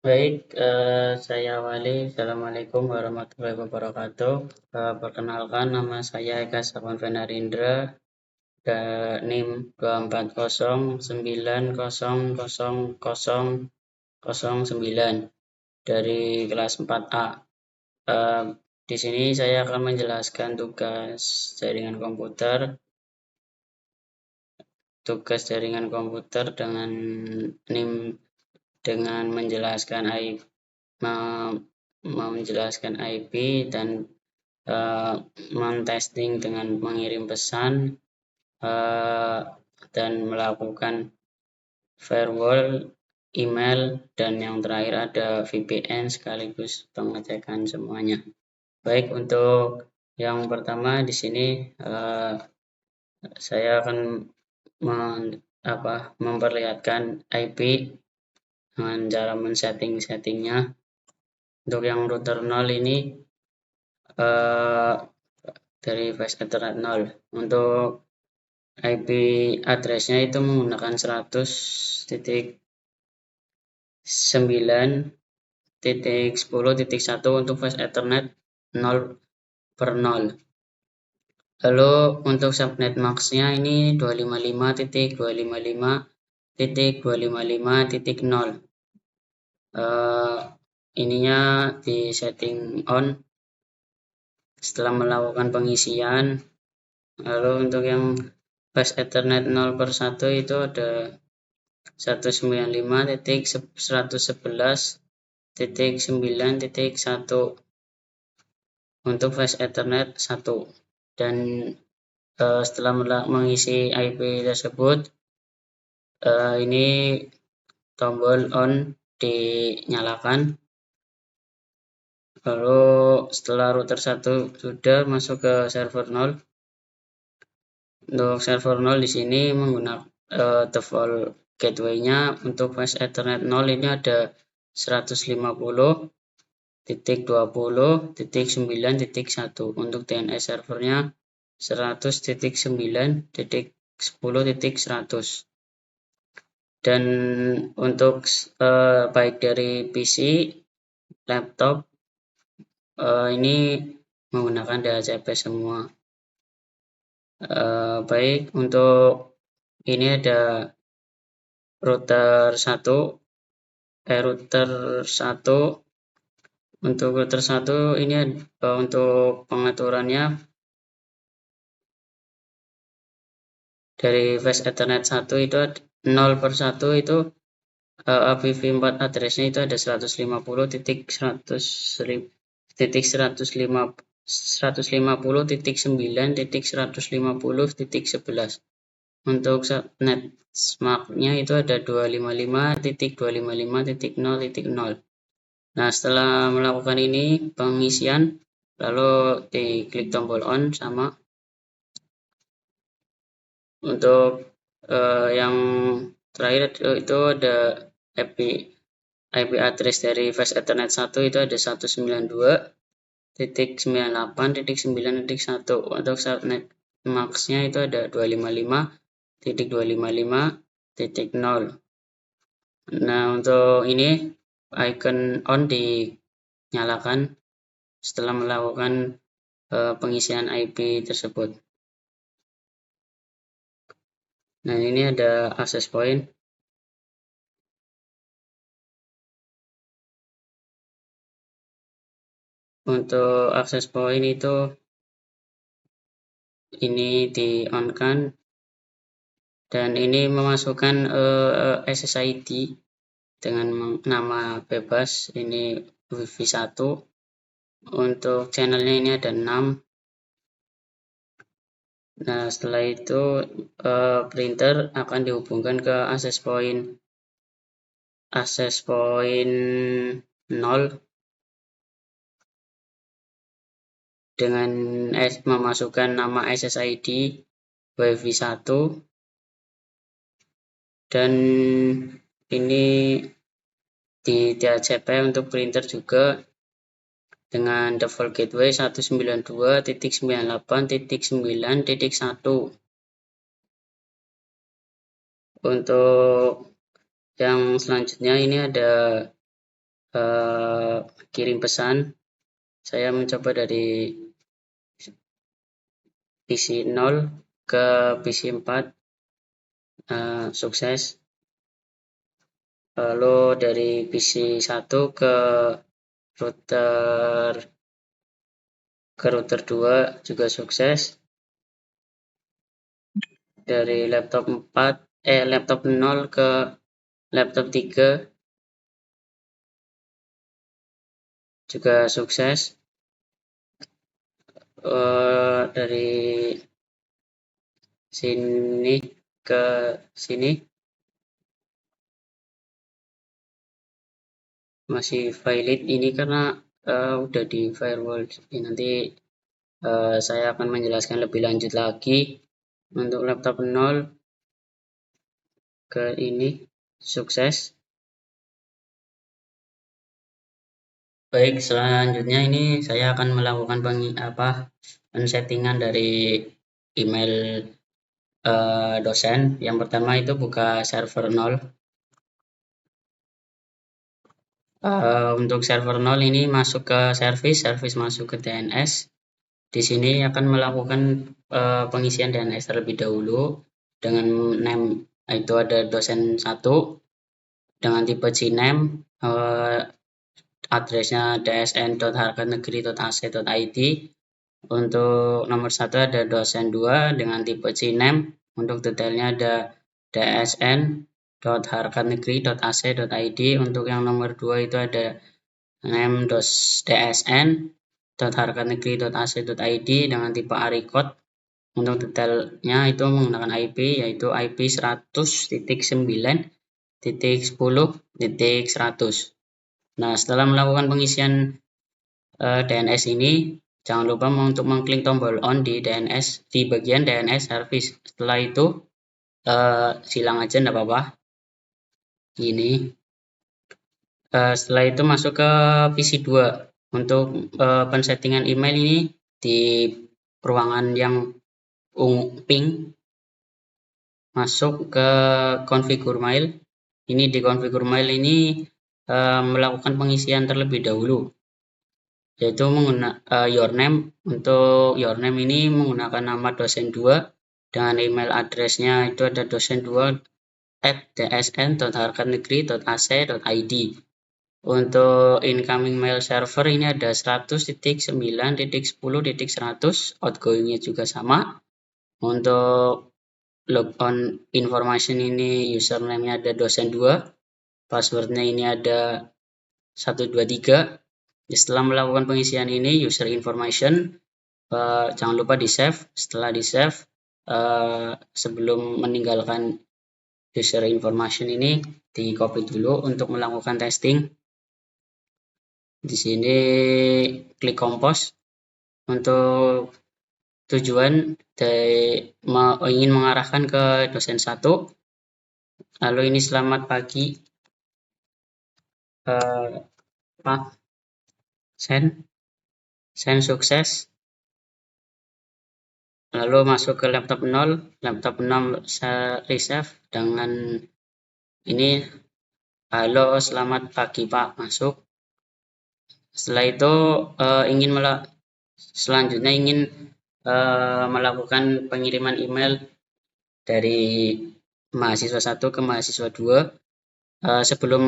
Baik, saya awali. Assalamualaikum warahmatullahi wabarakatuh. Perkenalkan, nama saya Eka Sapan Fenarindra, NIM 240900009 dari kelas 4A. Di sini saya akan menjelaskan tugas jaringan komputer dengan NIM dengan menjelaskan IP dan men-testing dengan mengirim pesan dan melakukan firewall, email, dan yang terakhir ada VPN sekaligus pengecekan semuanya. Baik, untuk yang pertama di sini saya akan memperlihatkan IP dengan cara men-settingnya. Untuk yang router 0 ini dari Fast Ethernet 0. Untuk IP address-nya itu menggunakan 100.9.10.1 untuk Fast Ethernet 0/0. Lalu untuk subnet max-nya ini 255.255.255.0. Ininya di setting on setelah melakukan pengisian. Lalu untuk yang Fast Ethernet 0/1 itu ada 195.111.9.1 untuk Fast Ethernet 1. Dan setelah mengisi IP tersebut, ini tombol on dinyalakan. Lalu setelah router 1 sudah masuk ke server 0. Untuk server 0 di sini menggunakan default gateway-nya untuk Fast Ethernet 0 ini ada 150.20.9.1. Untuk DNS servernya 100.9.10.100. Dan untuk baik dari PC, laptop, ini menggunakan DHCP semua. Baik, untuk ini ada router 1. Untuk router 1 ini untuk pengaturannya dari Fast Ethernet 1 itu 0/1 itu IPv4 address-nya itu ada 150.150.9.150.11. Untuk subnet max-nya itu ada 255.255.0.0. Nah, setelah melakukan ini pengisian, lalu diklik tombol on sama. Untuk yang terakhir itu ada IP address dari Fast Ethernet 1 itu ada 192.98.9.1. Untuk subnet max-nya itu ada 255.255.0. Nah, untuk ini icon on dinyalakan setelah melakukan pengisian IP tersebut. Nah, ini ada access point. Untuk access point itu ini di-on-kan dan ini memasukkan SSID dengan nama bebas, ini Wi-Fi 1. Untuk channelnya ini ada 6. Nah, setelah itu printer akan dihubungkan ke access point 0 dengan memasukkan nama SSID Wi-Fi 1 dan ini di DHCP untuk printer juga dengan default gateway 192.98.9.1. Untuk yang selanjutnya ini ada kirim pesan. Saya mencoba dari PC 0 ke PC 4, sukses. Lalu dari PC 1 ke router 2 juga sukses. Dari laptop 0 ke laptop 3 juga sukses. Dari sini ke sini masih valid. Ini karena udah di firewall. Nanti saya akan menjelaskan lebih lanjut lagi. Untuk laptop 0 ke ini sukses. Baik, selanjutnya ini saya akan melakukan pensettingan dari email dosen. Yang pertama itu buka server 0. Untuk server 0 ini masuk ke service masuk ke DNS. Di sini akan melakukan pengisian DNS terlebih dahulu dengan name, itu ada dosen 1 dengan tipe CNAME, addressnya dsn.harkatnegeri.ac.id. Untuk nomor 1 ada dosen 2 dengan tipe CNAME. Untuk detailnya ada dsn.harkatnegeri.ac.id. Untuk yang nomor 2 itu ada name.dsn.harkatnegeri.ac.id dengan tipe ARICOD. Untuk detailnya itu menggunakan IP, yaitu IP 100.9.10.100. Nah, setelah melakukan pengisian DNS ini, jangan lupa untuk mengklik tombol on di DNS di bagian DNS service. Setelah itu silang aja enggak apa-apa. Ini setelah itu masuk ke PC 2. Untuk pensettingan email ini di ruangan yang pink, masuk ke configure mail. Ini di configure mail ini melakukan pengisian terlebih dahulu, yaitu menggunakan your name. Untuk your name ini menggunakan nama dosen 2 dengan email addressnya itu ada dosen2@dsn.harkatnegeri.ac.id. Untuk incoming mail server ini ada 100.9.10.100, outgoingnya juga sama. Untuk logon information ini username-nya ada dosen 2, passwordnya ini ada 123. Setelah melakukan pengisian ini user information, jangan lupa di save. Setelah di save, sebelum meninggalkan user information ini di copy dulu untuk melakukan testing. Di sini klik compose. Untuk tujuan ingin mengarahkan ke dosen 1. Lalu ini selamat pagi Pak, send sukses. Lalu masuk ke laptop 0. Laptop 0 saya resave dengan ini halo selamat pagi Pak, masuk. Setelah itu selanjutnya ingin melakukan pengiriman email dari mahasiswa 1 ke mahasiswa 2. Sebelum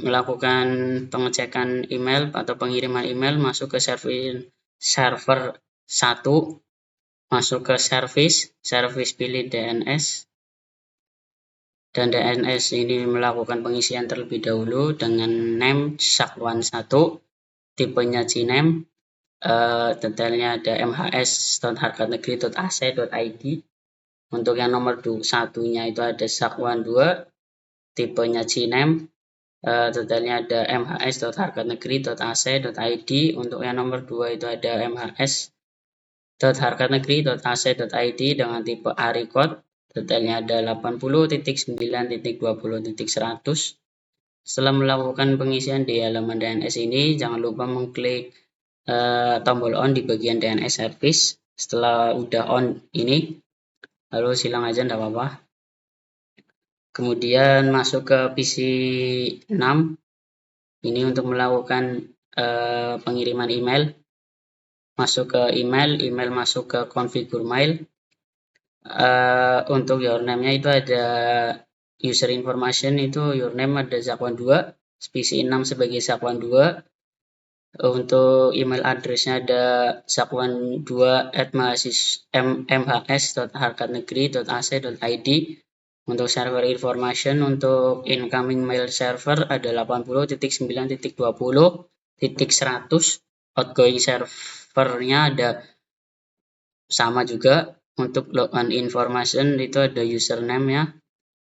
melakukan pengecekan email atau pengiriman email, masuk ke server 1, masuk ke service pilih DNS, dan DNS ini melakukan pengisian terlebih dahulu dengan name Sakwan1, tipenya CNAME, detailnya ada mhs.harkatnegeri.ac.id. Untuk yang nomor 1-nya itu ada Sakwan2, tipenya CNAME, detailnya ada mhs.harkatnegeri.ac.id. Untuk yang nomor 2 itu ada mhs.harkatnegeri.ac.id dengan tipe ARICOD, detailnya ada 80.9.20.100. Setelah melakukan pengisian di halaman DNS ini, jangan lupa mengklik tombol on di bagian DNS service. Setelah udah on ini, lalu silang aja enggak apa-apa. Kemudian masuk ke PC 6. Ini untuk melakukan pengiriman email, masuk ke email masuk ke configure mail. Untuk username-nya itu ada user information, itu username ada Zakwan 2, spesi 6 sebagai Zakwan 2. Untuk email address-nya ada zakwan2@mhs.harkatnegeri.ac.id. Untuk server information, untuk incoming mail server ada 80.9.20.100. Outgoing servernya ada sama juga. Untuk login information itu ada username ya,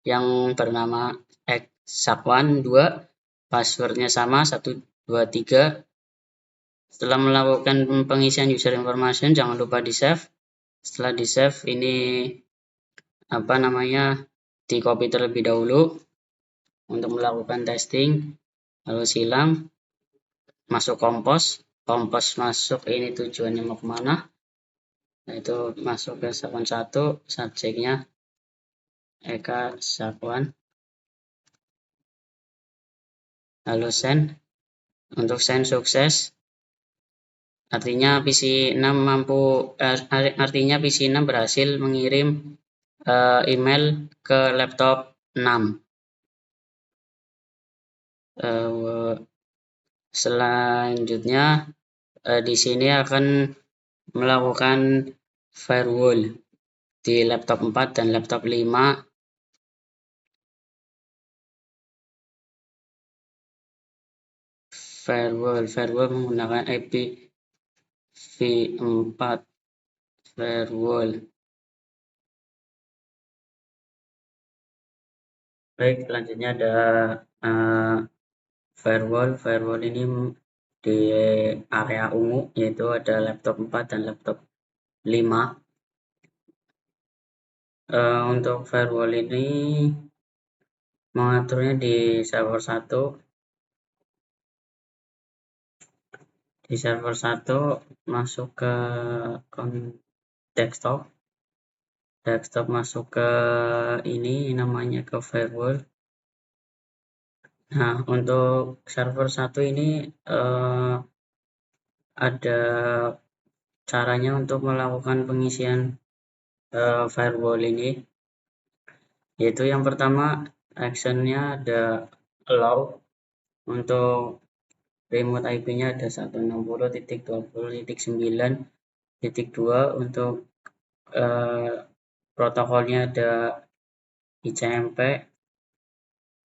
yang bernama zakwan2, passwordnya sama 123. Setelah melakukan pengisian user information, jangan lupa di save. Setelah di save, ini di copy terlebih dahulu untuk melakukan testing. Lalu silang, masuk kompos masuk, ini tujuannya mau kemana, nah itu masuk ke Zakwan 1, subjeknya Eka Zakwan, lalu send. Untuk send sukses, artinya PC6 berhasil mengirim email ke laptop 6. Selanjutnya di sini akan melakukan firewall di laptop 4 dan laptop 5. Firewall menggunakan IPv4 firewall. Baik, selanjutnya ada firewall ini di area ungu, yaitu ada laptop 4 dan laptop 5. Untuk firewall ini mengaturnya di server 1. Di server 1 masuk ke desktop masuk ke ini namanya ke firewall. Nah, untuk server 1 ini ada caranya untuk melakukan pengisian firewall ini, yaitu yang pertama actionnya ada allow. Untuk remote IP-nya ada 160.20.9.2. Untuk protokolnya ada ICMP,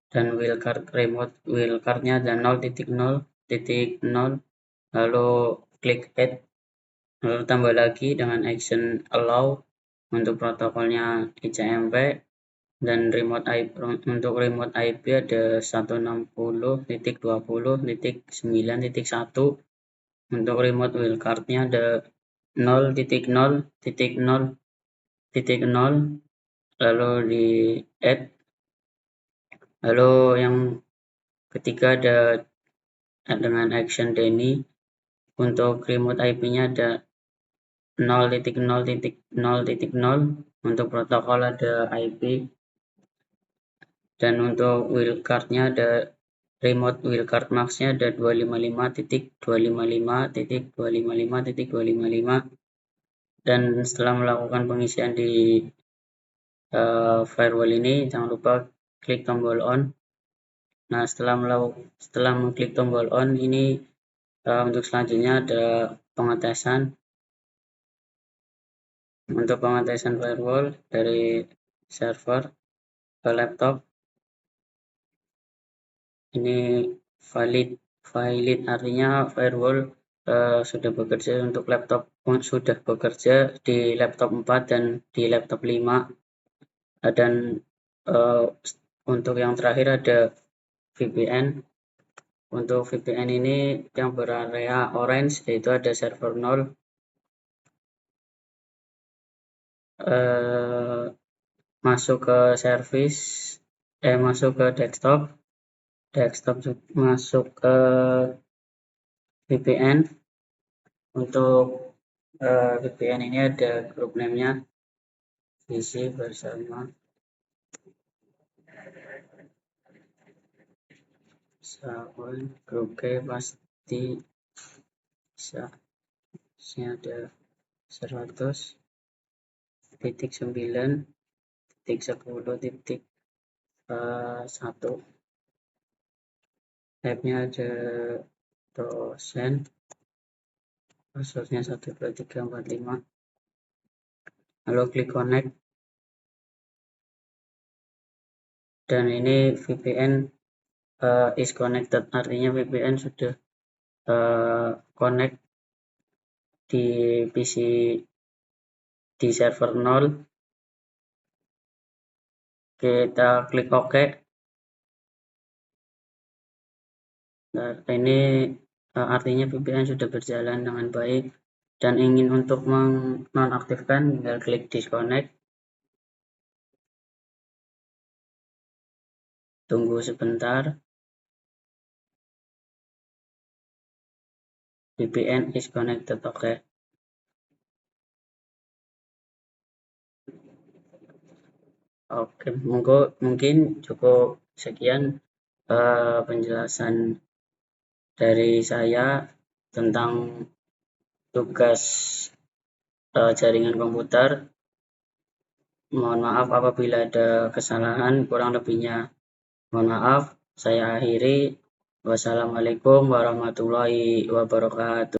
dan remote wildcard-nya ada 0.0.0. lalu klik add, lalu tambah lagi dengan action allow. Untuk protokolnya ICMP, dan untuk remote IP ada 160.20.9.1. Untuk remote wildcard-nya ada 0.0.0.0, lalu di add. Lalu yang ketiga ada dengan action Denny. Untuk remote IP-nya ada 0.0.0.0. Untuk protokol ada IP, dan untuk wildcard-nya ada remote wildcard max-nya ada 255.255.255.255. Dan setelah melakukan pengisian di firewall ini, jangan lupa klik tombol on. Nah, setelah mengklik tombol on ini, untuk selanjutnya ada pengetesan. Untuk pengetesan firewall dari server ke laptop, ini valid artinya firewall sudah bekerja untuk laptop, sudah bekerja di laptop 4 dan di laptop 5. Dan untuk yang terakhir ada VPN. Untuk VPN ini yang berarea orange, yaitu ada server 0. Masuk ke service, masuk ke desktop masuk ke VPN. Untuk VPN ini ada group name-nya isi bersama Sawan oke pasti bisa. Ini ada 100.9.10.1. Tab-nya ada dosen, passwordnya 12345. Lalu klik connect, dan ini VPN is connected, artinya VPN sudah connect di PC di server 0. Kita klik OK. Nah, ini artinya VPN sudah berjalan dengan baik, dan ingin untuk menonaktifkan tinggal klik disconnect. Tunggu sebentar. VPN is connected. Oke. Oke, mungkin cukup sekian penjelasan dari saya tentang tugas jaringan komputer. Mohon maaf apabila ada kesalahan, kurang lebihnya mohon maaf. Saya akhiri. Wassalamualaikum warahmatullahi wabarakatuh.